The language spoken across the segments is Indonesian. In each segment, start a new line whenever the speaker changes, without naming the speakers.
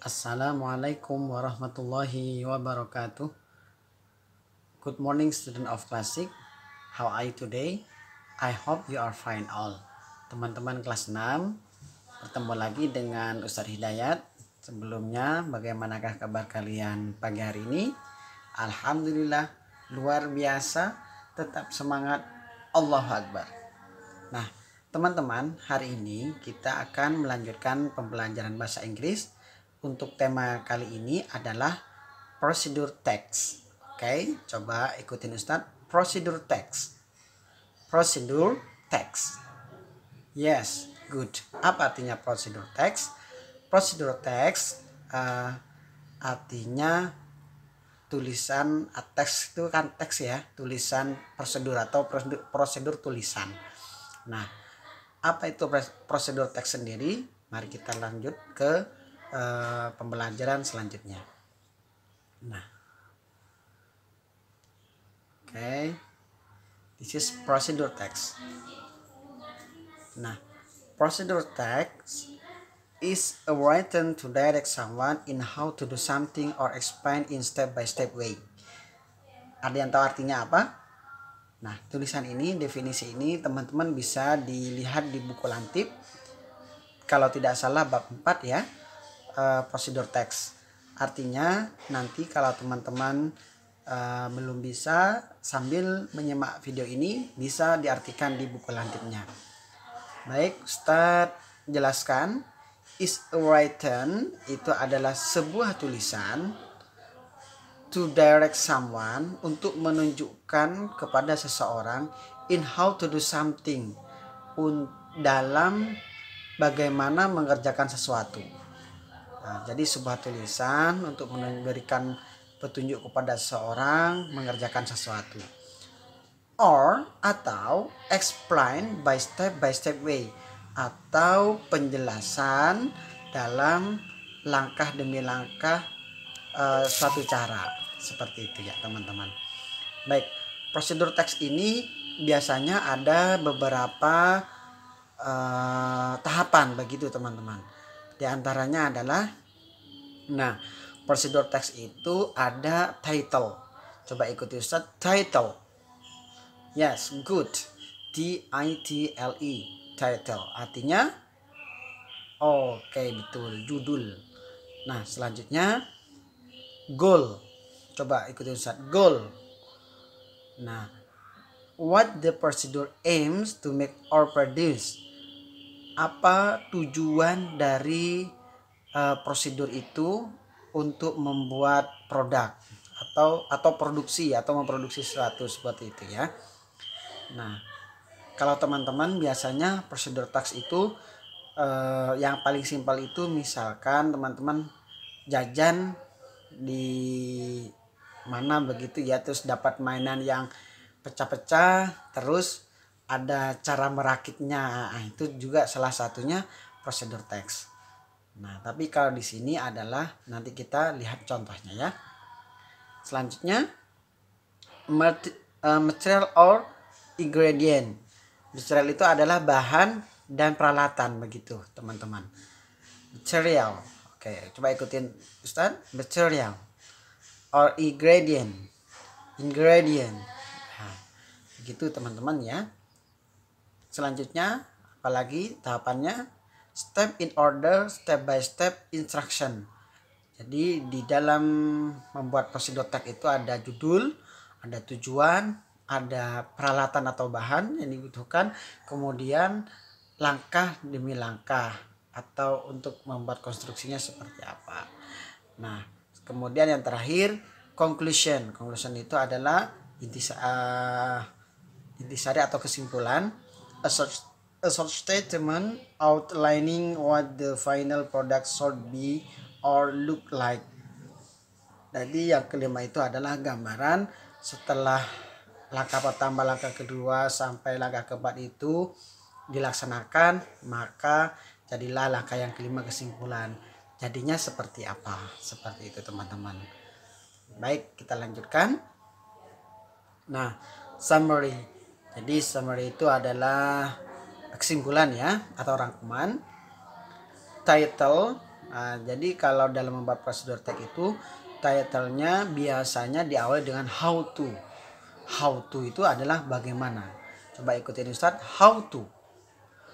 Assalamualaikum warahmatullahi wabarakatuh. Good morning, student of Classic. How are you today? I hope you are fine all. Teman-teman kelas 6, bertemu lagi dengan Ustadz Hidayat. Sebelumnya, bagaimanakah kabar kalian pagi hari ini? Alhamdulillah, luar biasa, tetap semangat, Allahu Akbar. Nah, teman-teman, hari ini kita akan melanjutkan pembelajaran bahasa Inggris. Untuk tema kali ini adalah procedure text. Oke, coba ikutin Ustadz. Procedure text. Procedure text. Yes, good. Apa artinya procedure text? Procedure text artinya tulisan, teks itu kan teks ya, tulisan prosedur atau prosedur tulisan. Nah, apa itu prosedur teks sendiri? Mari kita lanjut ke pembelajaran selanjutnya. Nah, okay, this is procedure text. Nah, procedure text is a written to direct someone in how to do something or explain in step-by-step way. Ada yang tahu artinya apa? Nah, tulisan ini, definisi ini teman-teman bisa dilihat di buku Lantip. Kalau tidak salah bab 4 ya. Prosedur teks artinya nanti kalau teman-teman belum bisa, sambil menyimak video ini bisa diartikan di buku Lantipnya. Baik, Ustadz jelaskan. Is a written itu adalah sebuah tulisan to direct someone, untuk menunjukkan kepada seseorang in how to do something, dalam bagaimana mengerjakan sesuatu. Nah, jadi sebuah tulisan untuk memberikan petunjuk kepada seseorang mengerjakan sesuatu. Or atau explain by step way, atau penjelasan dalam langkah demi langkah suatu cara. Seperti itu ya teman-teman. Baik, prosedur teks ini biasanya ada beberapa tahapan begitu teman-teman. Di antaranya adalah, nah, prosedur teks itu ada title. Coba ikuti Ustaz, title. Yes, good. T-I-T-L-E, title. Artinya, oke, betul, judul. Nah, selanjutnya goal. Coba ikuti Ustaz, goal. Nah, what the procedure aims to make or produce. Apa tujuan dari prosedur itu untuk membuat produk atau produksi atau memproduksi sesuatu seperti itu ya. Nah, kalau teman-teman biasanya prosedur teks itu yang paling simpel itu, misalkan teman-teman jajan di mana begitu ya, terus dapat mainan yang pecah-pecah, terus ada cara merakitnya. Nah, itu juga salah satunya prosedur teks. Nah, tapi kalau di sini adalah nanti kita lihat contohnya ya. Selanjutnya material or ingredient. Material itu adalah bahan dan peralatan begitu, teman-teman. Material. Oke, coba ikutin Ustaz. Material or ingredient. Ingredient. Nah, begitu teman-teman ya. Selanjutnya apalagi tahapannya, step in order, step by step instruction. Jadi di dalam membuat prosedur teks itu ada judul, ada tujuan, ada peralatan atau bahan yang dibutuhkan, kemudian langkah demi langkah atau untuk membuat konstruksinya seperti apa. Nah, kemudian yang terakhir conclusion. Conclusion itu adalah intisari atau kesimpulan. A short statement outlining what the final product should be or look like. Jadi yang kelima itu adalah gambaran setelah langkah pertama, langkah kedua sampai langkah keempat itu dilaksanakan, maka jadilah langkah yang kelima kesimpulan. Jadinya seperti apa? Seperti itu teman-teman. Baik, kita lanjutkan. Nah, summary. Jadi summary itu adalah kesimpulan ya, atau rangkuman. Title Nah, jadi kalau dalam membuat prosedur text itu title-nya biasanya diawali dengan how to. How to itu adalah bagaimana. Coba ikutin Ustadz. How to.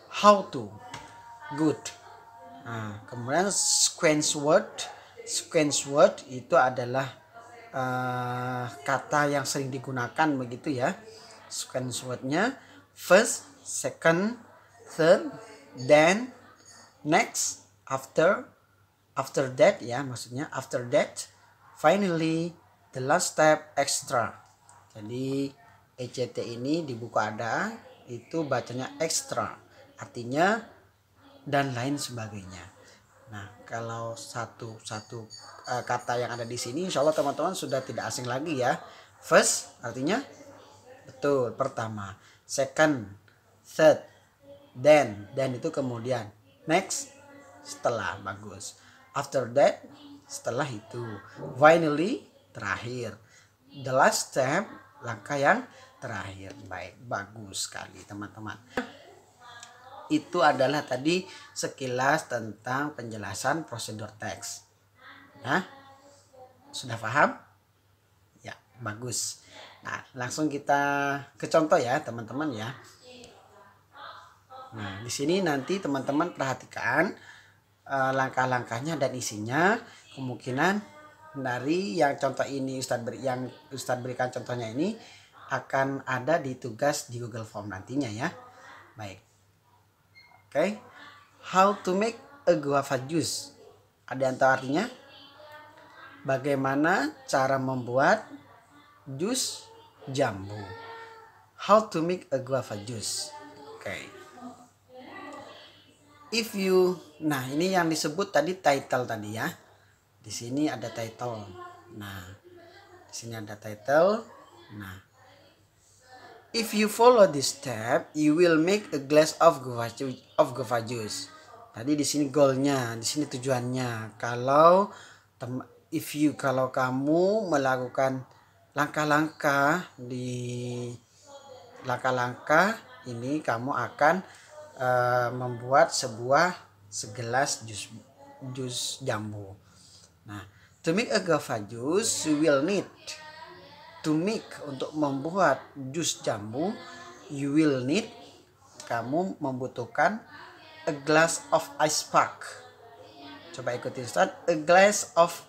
How to. Good. Nah, kemudian sequence word. Sequence word itu adalah kata yang sering digunakan begitu ya. Sequence wordnya first, second, third, then, next, after that ya, maksudnya after that, finally, the last step, extra. Jadi ECT ini di buku ada itu bacanya extra, artinya dan lain sebagainya. Nah, kalau satu kata yang ada di sini, insya Allah teman-teman sudah tidak asing lagi ya. First artinya betul pertama, second, third, then itu kemudian, next setelah, bagus, after that setelah itu, finally terakhir, the last step langkah yang terakhir. Baik, bagus sekali teman-teman. Itu adalah tadi sekilas tentang penjelasan prosedur teks. Nah, sudah paham? Ya, bagus. Nah, langsung kita ke contoh ya, teman-teman ya. Nah, di sini nanti teman-teman perhatikan langkah-langkahnya dan isinya. Kemungkinan dari yang contoh ini yang Ustadz berikan contohnya ini akan ada di tugas di Google Form nantinya ya. Baik. Oke, how to make a guava juice. Ada yang tahu artinya? Bagaimana cara membuat jus jambu. How to make a guava juice. Oke. If you, nah ini yang disebut tadi title tadi ya. Di sini ada title. Nah, di sini ada title. Nah, if you follow this step, you will make a glass of guava juice. Tadi di sini goalnya, di sini tujuannya. Kalau kamu melakukan langkah-langkah ini, kamu akan membuat segelas jus jambu. Nah, to make a guava juice, you will need to make, untuk membuat jus jambu, you will need, kamu membutuhkan a glass of ice pack. Coba ikuti Ustaz, a glass of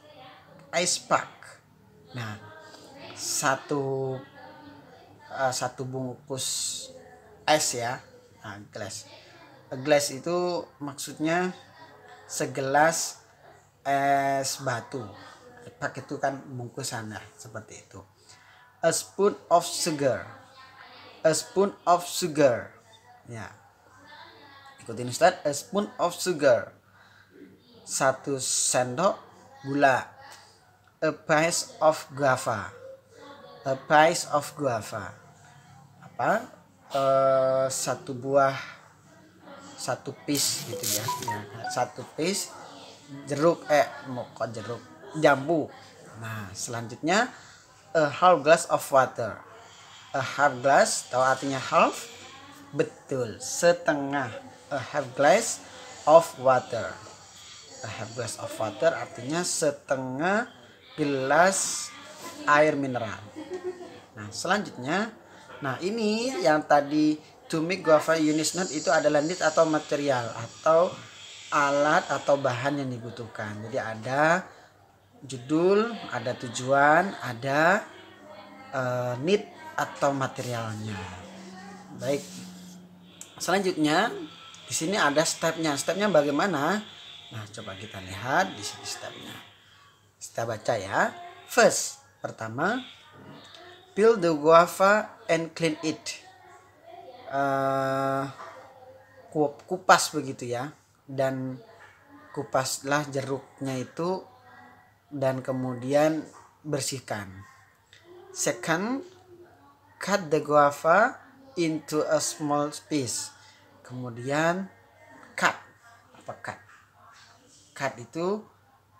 ice pack. Nah, satu bungkus es ya. Nah, glass. A glass itu maksudnya segelas es batu. Pack itu kan bungkusan ya, seperti itu. A spoon of sugar. A spoon of sugar. Ya. Ikutin Ustaz, a spoon of sugar. 1 sendok gula. A piece of guava. A piece of guava. Apa? Satu piece gitu ya. Satu piece jeruk jambu. Nah, selanjutnya a half glass of water. A half glass, tahu artinya half? Betul, setengah. A half glass of water. A half glass of water artinya setengah gelas air mineral. Nah, selanjutnya, nah ini yang tadi to make guava juice not itu adalah need atau material atau alat atau bahan yang dibutuhkan. Jadi ada judul, ada tujuan, ada need atau materialnya. Baik. Selanjutnya di sini ada stepnya. Stepnya bagaimana? Nah, coba kita lihat di sini stepnya. Kita baca ya. First, pertama, peel the guava and clean it. Kupas begitu ya, dan kupaslah jeruknya itu dan kemudian bersihkan. Second, cut the guava into a small piece. Kemudian cut. Apa cut? Cut itu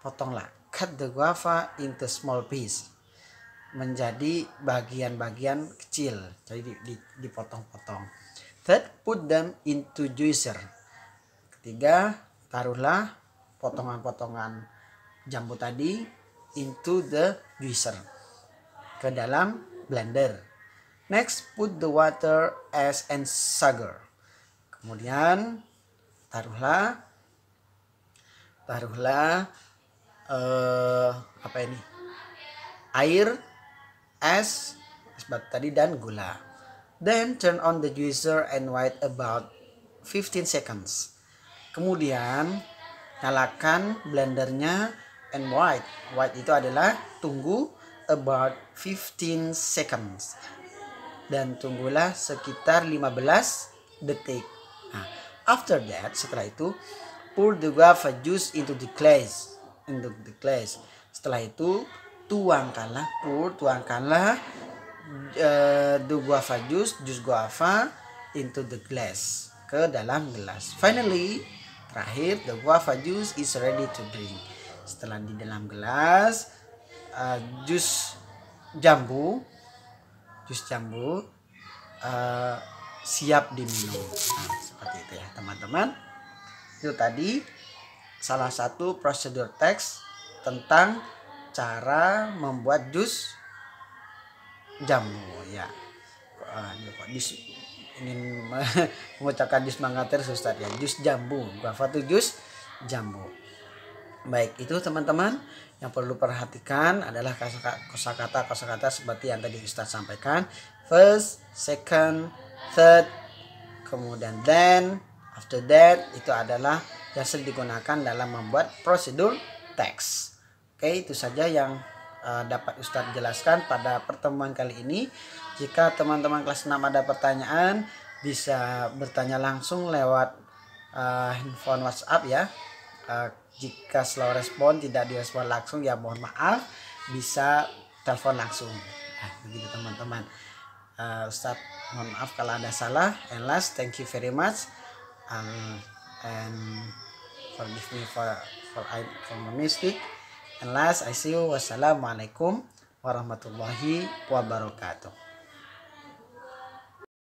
potonglah. Cut the guava into small piece. Menjadi bagian-bagian kecil. Jadi dipotong-potong. Third, put them into juicer. Ketiga, taruhlah potongan-potongan jambu tadi into the juicer, ke dalam blender. Next, put the water, ice and sugar. Kemudian taruhlah apa ini? Air, es batu tadi dan gula. Then turn on the juicer and wait about 15 seconds. Kemudian nyalakan blendernya and wait. Wait itu adalah tunggu about 15 seconds. Dan tunggulah sekitar 15 detik. Nah, after that, setelah itu pour the guava juice into the glass. Setelah itu tuangkanlah the guava juice guava into the glass, ke dalam gelas. Finally, terakhir, the guava juice is ready to drink. Setelah di dalam gelas, jus jambu siap diminum. Nah, seperti itu ya teman-teman. Itu tadi salah satu prosedur teks tentang cara membuat jus jambu ya. Ingin mengucapkan jus mangga terus Ustaz ya. Jus jambu, guava itu jus jambu. Baik, itu teman-teman yang perlu perhatikan adalah kosakata seperti yang tadi Ustaz sampaikan. First, second, third, kemudian then, after that, itu adalah yang sering digunakan dalam membuat prosedur teks. Oke, itu saja yang dapat Ustaz jelaskan pada pertemuan kali ini. Jika teman-teman kelas 6 ada pertanyaan, bisa bertanya langsung lewat handphone WhatsApp ya. Jika slow respon, tidak direspon langsung, ya mohon maaf, bisa telepon langsung. Nah, begitu teman-teman. Ustaz mohon maaf kalau ada salah. And last, thank you very much and forgive me for my mistake. And last, I see you. Wassalamualaikum warahmatullahi wabarakatuh.